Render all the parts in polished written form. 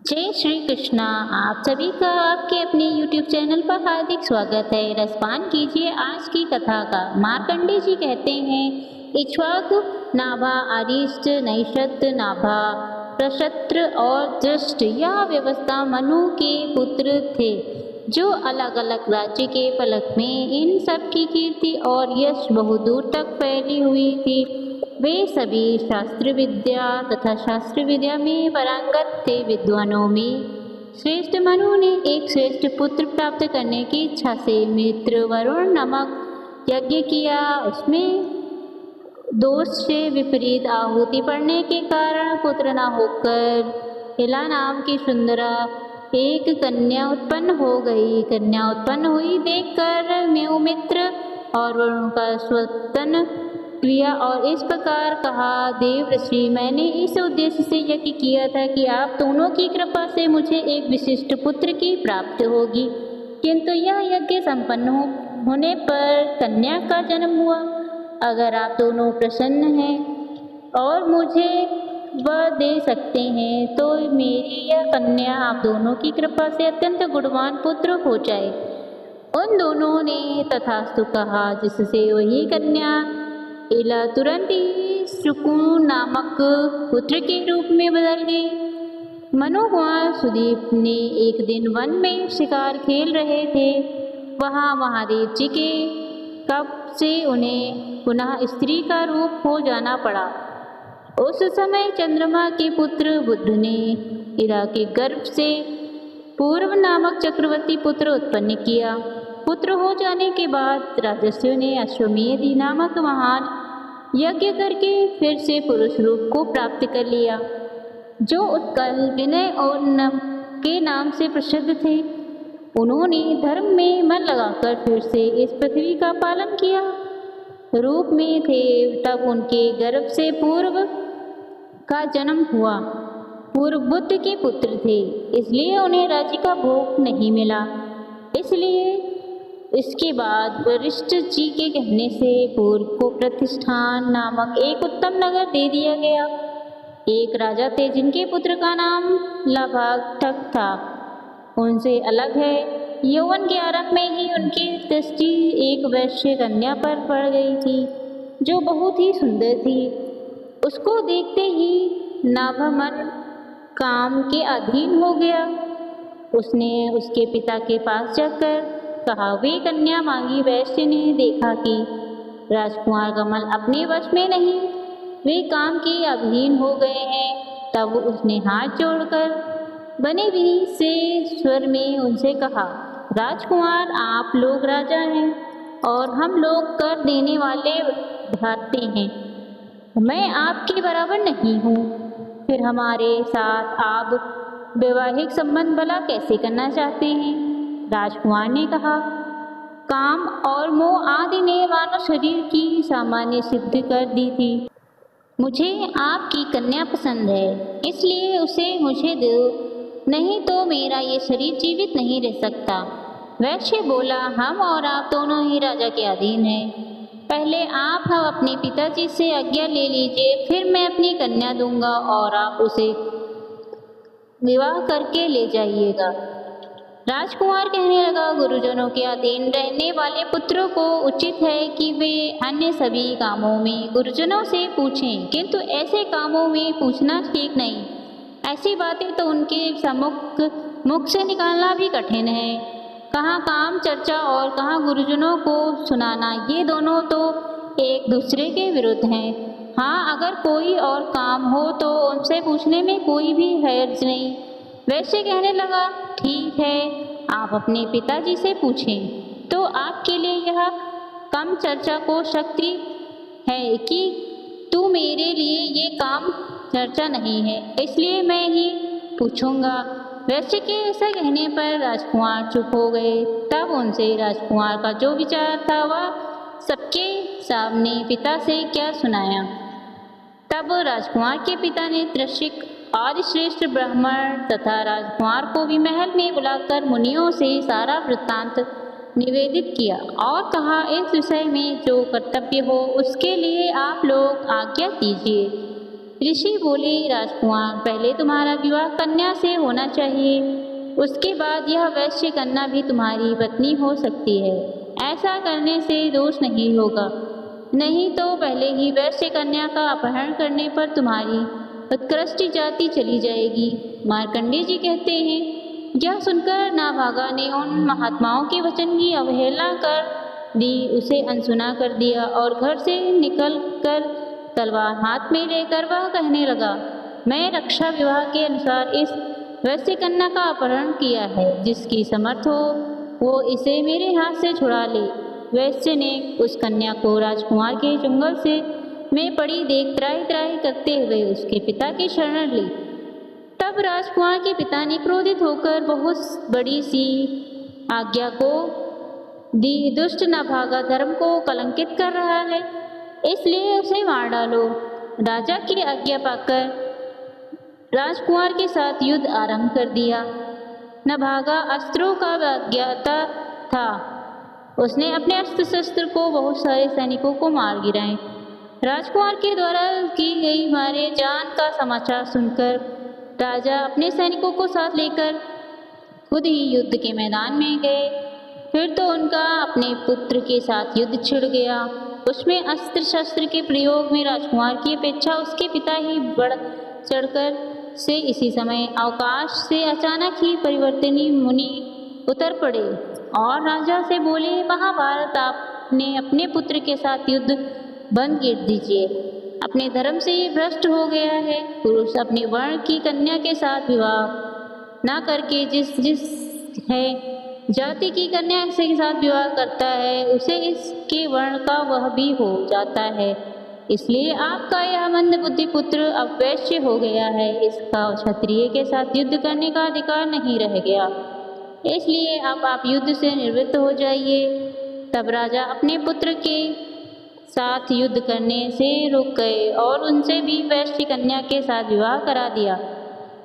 जय श्री कृष्णा। आप सभी का आपके अपने YouTube चैनल पर हार्दिक स्वागत है। रसपान कीजिए आज की कथा का। मार्कंडे जी कहते हैं, इक्ष्वाकु नाभा अरिष्ट नैषत नाभा प्रशत्र और दृष्ट यह व्यवस्था मनु के पुत्र थे, जो अलग अलग राज्य के फलक में इन सब की कीर्ति और यश बहुदूर तक फैली हुई थी। वे सभी शास्त्र विद्या तथा शास्त्र विद्या में पारंगत थे। विद्वानों में श्रेष्ठ मनु ने एक श्रेष्ठ पुत्र प्राप्त करने की इच्छा से मित्र वरुण नामक यज्ञ किया। उसमें दोष से विपरीत आहुति पड़ने के कारण पुत्र न होकर इला नाम की सुंदरा एक कन्या उत्पन्न हो गई। कन्या उत्पन्न हुई देखकर मेरु मित्र और वरुण का स्वतन क्रिया और इस प्रकार कहा, देव ऋषि, मैंने इस उद्देश्य से यज्ञ किया था कि आप दोनों की कृपा से मुझे एक विशिष्ट पुत्र की प्राप्ति होगी, किंतु यह यज्ञ संपन्न होने पर कन्या का जन्म हुआ। अगर आप दोनों प्रसन्न हैं और मुझे वह दे सकते हैं तो मेरी यह कन्या आप दोनों की कृपा से अत्यंत गुणवान पुत्र हो जाए। उन दोनों ने तथास्तु कहा, जिससे वही कन्या इला तुरंत ही सुकुन नामक पुत्र के रूप में बदल गई। मनु कुमार सुदीप ने एक दिन वन में शिकार खेल रहे थे। वहाँ महादेव जी के कप से उन्हें पुनः स्त्री का रूप हो जाना पड़ा। उस समय चंद्रमा के पुत्र बुध ने इला के गर्भ से पूर्व नामक चक्रवर्ती पुत्र उत्पन्न किया। पुत्र हो जाने के बाद राजर्षियों ने अश्वमेध नामक महान यज्ञ करके फिर से पुरुष रूप को प्राप्त कर लिया, जो उत्कल विनय और नम के नाम से प्रसिद्ध थे। उन्होंने धर्म में मन लगाकर फिर से इस पृथ्वी का पालन किया। रूप में थे तब उनके गर्भ से पूर्व का जन्म हुआ। पूर्व बुद्ध के पुत्र थे, इसलिए उन्हें राज्य का भोग नहीं मिला। इसलिए इसके बाद वरिष्ठ जी के कहने से पूर्व को प्रतिष्ठान नामक एक उत्तम नगर दे दिया गया। एक राजा थे जिनके पुत्र का नाम लभाटक था। उनसे अलग है, यौवन के आरंभ में ही उनकी दृष्टि एक वैश्य कन्या पर पड़ गई थी, जो बहुत ही सुंदर थी। उसको देखते ही नाभमन काम के अधीन हो गया। उसने उसके पिता के पास जाकर कहा, वे कन्या मांगी वैश्य ने देखा कि राजकुमार कमल अपने वश में नहीं, वे काम के अधीन हो गए हैं। तब उसने हाथ जोड़कर बने विनीत से स्वर में उनसे कहा, राजकुमार, आप लोग राजा हैं और हम लोग कर देने वाले भाते हैं। मैं आपके बराबर नहीं हूँ, फिर हमारे साथ आप वैवाहिक संबंध भला कैसे करना चाहते हैं? राजकुमार ने कहा, काम और मोह आदि ने मानव शरीर की सामान्य सिद्धि कर दी थी। मुझे आपकी कन्या पसंद है, इसलिए उसे मुझे दो, नहीं तो मेरा ये शरीर जीवित नहीं रह सकता। वैश्य बोला, हम और आप दोनों ही राजा के अधीन हैं। पहले आप अपने पिताजी से आज्ञा ले लीजिए, फिर मैं अपनी कन्या दूंगा और आप उसे विवाह करके ले जाइएगा। राजकुमार कहने लगा, गुरुजनों के अधीन रहने वाले पुत्रों को उचित है कि वे अन्य सभी कामों में गुरुजनों से पूछें, किंतु ऐसे कामों में पूछना ठीक नहीं। ऐसी बातें तो उनके सम्मुख मुख से निकालना भी कठिन है। कहाँ काम चर्चा और कहाँ गुरुजनों को सुनाना, ये दोनों तो एक दूसरे के विरुद्ध हैं। हाँ, अगर कोई और काम हो तो उनसे पूछने में कोई भी हर्ज नहीं। वैसे कहने लगा, ठीक है, आप अपने पिताजी से पूछें। तो आपके लिए यह कम चर्चा को शक्ति है कि तू मेरे लिए ये काम चर्चा नहीं है, इसलिए मैं ही पूछूंगा। वैसे के ऐसा कहने पर राजकुमार चुप हो गए। तब उनसे राजकुमार का जो विचार था वह सबके सामने पिता से क्या सुनाया। तब राजकुमार के पिता ने त्रिशिक आदि श्रेष्ठ ब्राह्मण तथा राजकुमार को भी महल में बुलाकर मुनियों से सारा वृत्तांत निवेदित किया और कहा, इस विषय में जो कर्तव्य हो उसके लिए आप लोग आज्ञा दीजिए। ऋषि बोले, राजकुमार, पहले तुम्हारा विवाह कन्या से होना चाहिए, उसके बाद यह वैश्य कन्या भी तुम्हारी पत्नी हो सकती है। ऐसा करने से दोष नहीं होगा, नहीं तो पहले ही वैश्य कन्या का अपहरण करने पर तुम्हारी उत्कृष्ट जाति चली जाएगी। मार्कंडेय जी कहते हैं, यह सुनकर नाभागा ने उन महात्माओं के वचन की अवहेलना कर दी, उसे अनसुना कर दिया और घर से निकल कर तलवार हाथ में लेकर वह कहने लगा, मैं रक्षा विभाग के अनुसार इस वैश्य कन्या का अपहरण किया है, जिसकी समर्थ हो वो इसे मेरे हाथ से छुड़ा ले। वैश्य ने उस कन्या को राजकुमार के चुंगल से में पड़ी देख त्राही त्राही करते हुए उसके पिता की शरण ली। तब राजकुमार के पिता ने क्रोधित होकर बहुत बड़ी सी आज्ञा को दी, दुष्ट नाभागा धर्म को कलंकित कर रहा है, इसलिए उसे मार डालो। राजा की आज्ञा पाकर राजकुमार के साथ युद्ध आरंभ कर दिया। नाभागा अस्त्रों का अज्ञाता था, उसने अपने अस्त्र शस्त्र को बहुत सारे सैनिकों को मार गिराए। राजकुमार के द्वारा की गई मारे जान का समाचार सुनकर राजा अपने सैनिकों को साथ लेकर खुद ही युद्ध के मैदान में गए। फिर तो उनका अपने पुत्र के साथ युद्ध छिड़ गया। उसमें अस्त्र शस्त्र के प्रयोग में राजकुमार की अपेक्षा उसके पिता ही बढ़ चढ़कर से इसी समय आकाश से अचानक ही परिवर्तनीय मुनि उतर पड़े और राजा से बोले, महाभारत, आपने अपने पुत्र के साथ युद्ध बंद कर दीजिए, अपने धर्म से ये भ्रष्ट हो गया है। पुरुष अपने वर्ण की कन्या के साथ विवाह ना करके जिस है जाति की कन्या के साथ विवाह करता है, उसे इसके वर्ण का वह भी हो जाता है। इसलिए आपका यह मंद बुद्धि पुत्र अब वैश्य हो गया है, इसका क्षत्रिय के साथ युद्ध करने का अधिकार नहीं रह गया, इसलिए अब आप युद्ध से निवृत्त हो जाइए। तब राजा अपने पुत्र के साथ युद्ध करने से रुक गए और उनसे भी वैश्य कन्या के साथ विवाह करा दिया।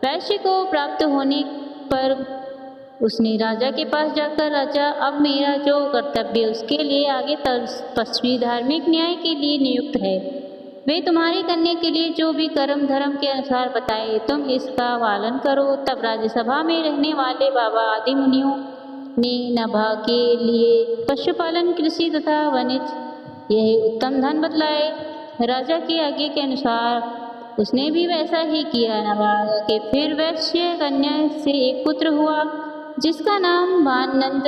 वैश्य को प्राप्त होने पर उसने राजा के पास जाकर, राजा, अब मेरा जो कर्तव्य उसके लिए आगे तपस्वी धार्मिक न्याय के लिए नियुक्त है, वे तुम्हारी कन्या के लिए जो भी कर्म धर्म के अनुसार बताए तुम इसका पालन करो। तब राज्यसभा में रहने वाले बाबा आदि मुनियों ने नाभा के लिए पशुपालन, कृषि तथा वाणिज्य यही उत्तम धन बतलाए। राजा के आज्ञा के अनुसार उसने भी वैसा ही किया। नाभा के फिर वैश्य कन्या से एक पुत्र हुआ जिसका नाम बाननंद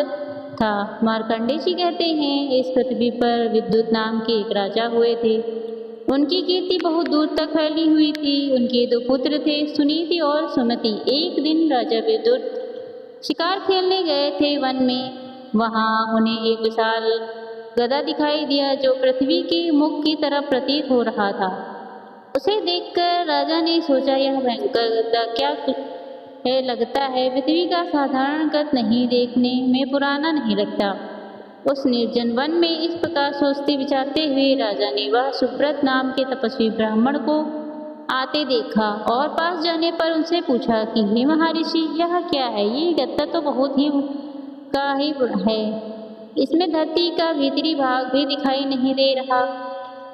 था। मार्कंडेय जी कहते हैं, इस पृथ्वी पर विद्युत नाम के एक राजा हुए थे। उनकी कीर्ति बहुत दूर तक फैली हुई थी। उनके 2 पुत्र थे, सुनीति और सुमति। एक दिन राजा विद्युत शिकार खेलने गए थे वन में। वहाँ उन्हें एक विशाल गधा दिखाई दिया जो पृथ्वी के मुख की तरफ प्रतीत हो रहा था। उसे देखकर राजा ने सोचा, यह भयंकर गधा क्या है, लगता है पृथ्वी का साधारण गध नहीं, देखने में पुराना नहीं लगता। उस निर्जन वन में इस प्रकार सोचते विचारते हुए राजा ने वह सुब्रत नाम के तपस्वी ब्राह्मण को आते देखा और पास जाने पर उनसे पूछा कि हे महर्षि, यह क्या है? ये गद्दा तो बहुत ही का ही है, इसमें धरती का भीतरी भाग भी दिखाई नहीं दे रहा।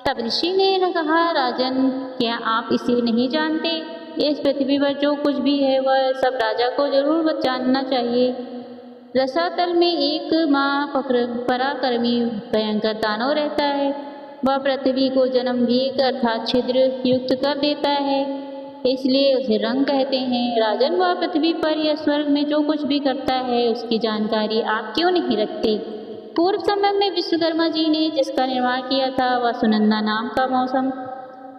तब ऋषि ने कहा, राजन, क्या आप इसे नहीं जानते? इस पृथ्वी पर जो कुछ भी है वह सब राजा को जरूर जानना चाहिए। रसातल में एक पराक्रमी भयंकर दानव रहता है। वह पृथ्वी को जन्म भी अर्थात छिद्र युक्त कर देता है, इसलिए उसे रंग कहते हैं। राजन, वह पृथ्वी पर या स्वर्ग में जो कुछ भी करता है उसकी जानकारी आप क्यों नहीं रखते? पूर्व समय में विश्वकर्मा जी ने जिसका निर्माण किया था वह सुनंदा नाम का मौसम,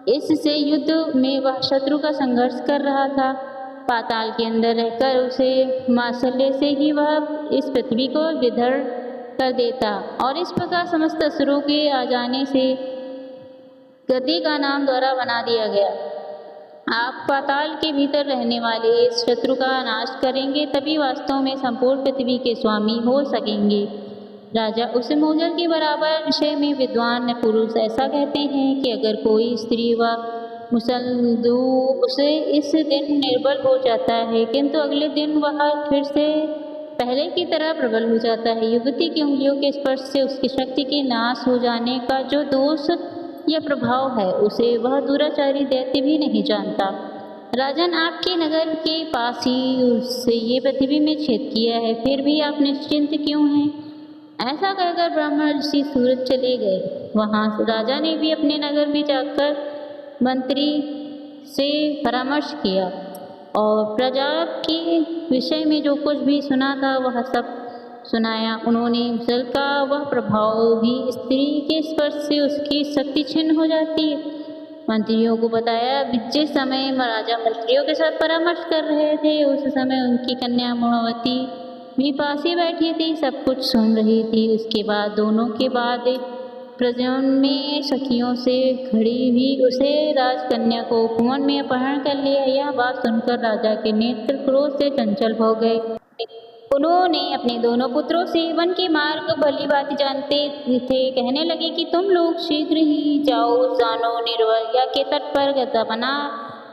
इससे युद्ध में वह शत्रु का संघर्ष कर रहा था। पाताल के अंदर रहकर उसे मात्सल्य से ही वह इस पृथ्वी को विधर कर देता और इस प्रकार समस्त असुरों के आ जाने से गद्दी का नाम द्वारा बना दिया गया। आप पाताल के भीतर रहने वाले इस शत्रु का नाश करेंगे, तभी वास्तव में संपूर्ण पृथ्वी के स्वामी हो सकेंगे। राजा उस मोजल के बराबर विषय में विद्वान पुरुष ऐसा कहते हैं कि अगर कोई स्त्री व मुसलदू उसे इस दिन निर्बल हो जाता है, किंतु अगले दिन वह फिर से पहले की तरह प्रबल हो जाता है। युवती की उंगलियों के स्पर्श से उसकी शक्ति के नाश हो जाने का जो दोष यह प्रभाव है उसे वह दुराचारी दैत्य भी नहीं जानता। राजन, आपके नगर के पास ही उससे ये पृथ्वी में छेद किया है, फिर भी आप निश्चिंत क्यों हैं? ऐसा कहकर ब्राह्मण ऋषि सूरज चले गए। वहाँ राजा ने भी अपने नगर में जाकर मंत्री से परामर्श किया और प्रजा के विषय में जो कुछ भी सुना था वह सब सुनाया। उन्होंने जल का वह प्रभाव भी स्त्री के स्पर्श से उसकी शक्ति छिन्न हो जाती है मंत्रियों को बताया। जिस समय राजा मंत्रियों के साथ परामर्श कर रहे थे उस समय उनकी कन्या गुणवती भी पास ही बैठी थी, सब कुछ सुन रही थी। उसके बाद दोनों के बाद प्रजन में सखियों से खड़ी हुई उसे राजकन्या को कुंवन में अपहरण कर लिया। यह बात सुनकर राजा के नेत्र क्रोध से चंचल हो गए। उन्होंने अपने दोनों पुत्रों से वन के मार्ग भली भांति जानते थे, कहने लगे कि तुम लोग शीघ्र ही जाओ, जानो निर्वया के तट पर गदा बना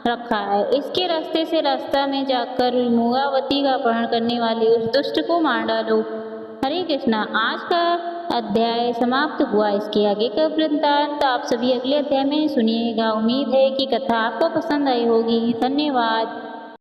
रखा है, इसके रास्ते से रास्ता में जाकर मुगावती का अपहरण करने वाले उस दुष्ट को मार डालो। हरे कृष्णा। आज का अध्याय समाप्त हुआ। इसके आगे का वृत्तांत आप सभी अगले अध्याय में सुनिएगा। उम्मीद है कि कथा आपको पसंद आई होगी। धन्यवाद।